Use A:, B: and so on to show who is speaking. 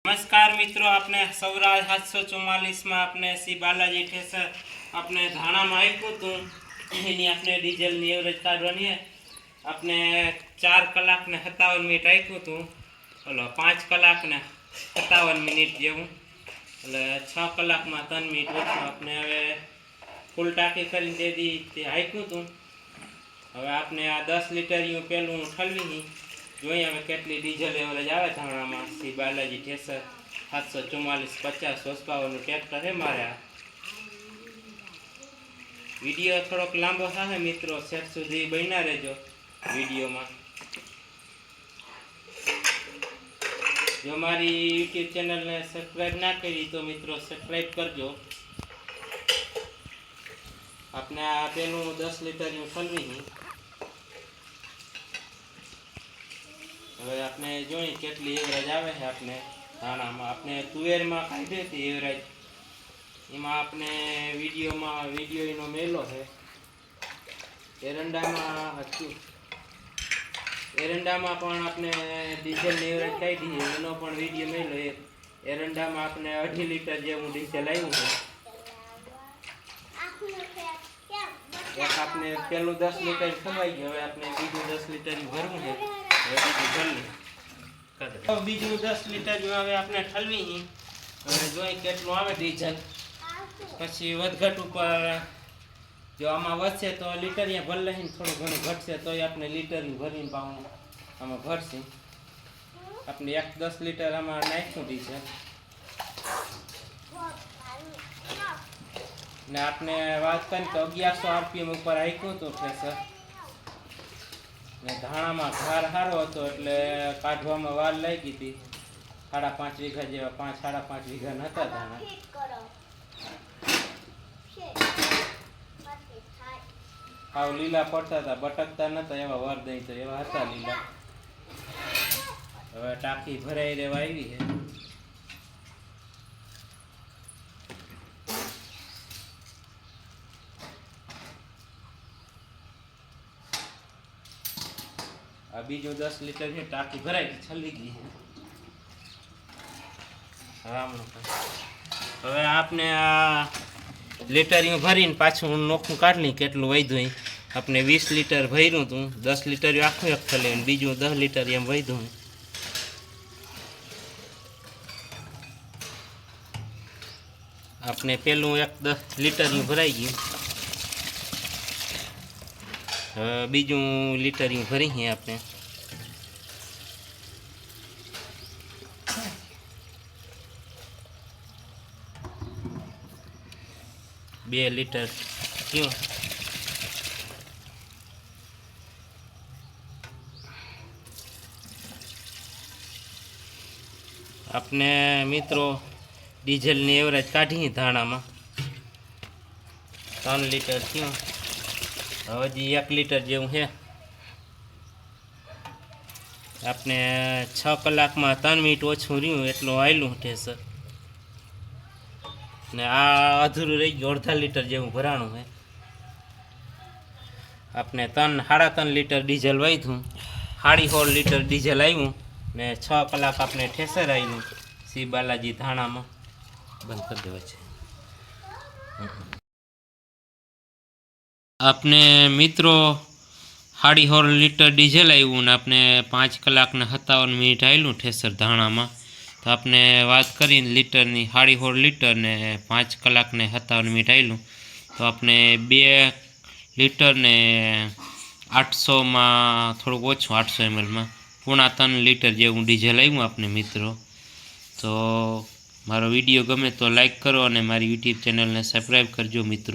A: नमस्कार मित्रों, आपने सौराज 744 में आपने श्री बालाजी ठेसर अपने धाणा में आप्યું હતું એની આપણે ડીઝલની એવરેજ કાઢવાની है। આપણે 4 કલાક ને 57 મિનિટ આપ્યું હતું, ઓલો 5 કલાક ને 57 મિનિટ જેવું, એટલે 6 કલાકમાં 3 મિનિટ ઓછું આપણે હવે ફૂલ ટાંકી કરીને તે દી તે આપ્યું હતું। હવે આપણે આ 10 લીટરિયું પેલું ઠલવી જોઈએ હવે કેટલી ડીઝલ એવરેજ આવે ધાણામાં। શ્રી બાલાજી ઠેસર 744 50 horsepower પાવરનું ટ્રેક્ટર છે મારે। આ વિડીયો થોડોક લાંબો થશે મિત્રો, છેક સુધી બન્યા રહેજો વિડીયોમાં। જો મારી યુટ્યુબ ચેનલને સબસ્ક્રાઈબ ના કરી તો મિત્રો સબસ્ક્રાઈબ કરજો। આપણે આ પેલું 10 લીટરનું ઠલવી હવે આપણે જોઈએ કેટલી એવરેજ આવે છે આપણે ધાણામાં। આપણે તુવેરમાં કાઢી હતી એવરેજ, એમાં આપણે વિડીયોનો મેલો છે। એરંડામાં પણ આપણે ડીઝલની એવરેજ કાઢી છે, એનો પણ વિડીયો મેલો। એરંડામાં આપણે 2.5 લીટર જેવું ડીઝલ આવ્યું છે। એક આપણે પેલું 10 લીટર ખવાઈ ગયું, હવે આપણે બીજું 10 લીટર ભરવું છે। બીજું 10 લીટર હવે આપણે ઠલવી હવે જોઈ કેટલું આવે ડીઝલ, પછી વધઘટ ઉપર જો આમાં વધશે તો લીટરિયા ભર લઈને થોડું ઘણું ઘટશે તો આપણે લીટરિયું ભરીને પાવું આમાં ભરશે। આપણે 10 લીટર આમાં નાખ્યું ડીઝલ ને આપણે વાત કરી તો 1100 RPM ઉપર આપ્યું હતું ઠેસર ને ધાણામાં ઘાર સારો હતો એટલે કાઢવામાં વાર લાગી હતી। 5.5 વીઘા જેવા 5.5 વીઘા નહોતા ધાણા, હાવ લીલા પડતા હતા, બટકતા નતા એવા વર દઈ તો એવા હતા લીલા। હવે ટાંકી ભરાઈ રહેવા આવી છે। આ બીજું 10 લીટર છે, ટાંકી ભરાઈ ગઈ, છલી ગઈ છે। હવે આપણે આ લીટરિયું ભરીને પાછું નોખું કાઢી કેટલું વધ્યું। આપણે 20 લીટર ભર્યું હતું, 10 લીટર આખું એક થયું, બીજું 10 લીટર એમ વધ્યું। આપણે પેલું એક 10 લીટરિયું ભરાઈ ગયું, હવે બીજું લીટરિયું ભરી આપણે। બે લીટર ક્यों આપણે મિત્રો ડીઝલની એવરેજ કાઢી ધાણામાં 3 લીટર થયું, હજી 1 લીટર જેવું છે। આપણે 6 કલાકમાં 3 મિનિટ ઓછું રહ્યું એટલું આવેલું ઠેસર ને આ અધૂરું રહી ગયું, 1.5 લીટર જેવું ભરાણું છે। આપણે 3.5 લીટર ડીઝલ વાયધું, 16.5 લીટર ડીઝલ આવ્યું ને 6 કલાક આપણે ઠેસર આવ્યું શ્રી બાલાજી ધાણામાં। બંધ કરી દેવા છે। આપણે મિત્રો 16.5 લીટર ડીઝલ આવ્યું ને આપણે 5 કલાક ને 57 મિનિટ આવેલું ઠેસર ધાણામાં। તો આપણે વાત કરીને લીટરની 16.5 લીટર ને 5 કલાક ને 57 મિનિટ આવેલું, તો આપણે 2 લીટર ને 800માં થોડુંક ઓછું 800 ml માં 3.5 લીટર જેવું ડીઝલ આવ્યું આપણે મિત્રો। તો મારો વિડીયો ગમે તો લાઈક કરો અને મારી યુટ્યુબ ચેનલને સબસ્ક્રાઈબ કરજો મિત્રો।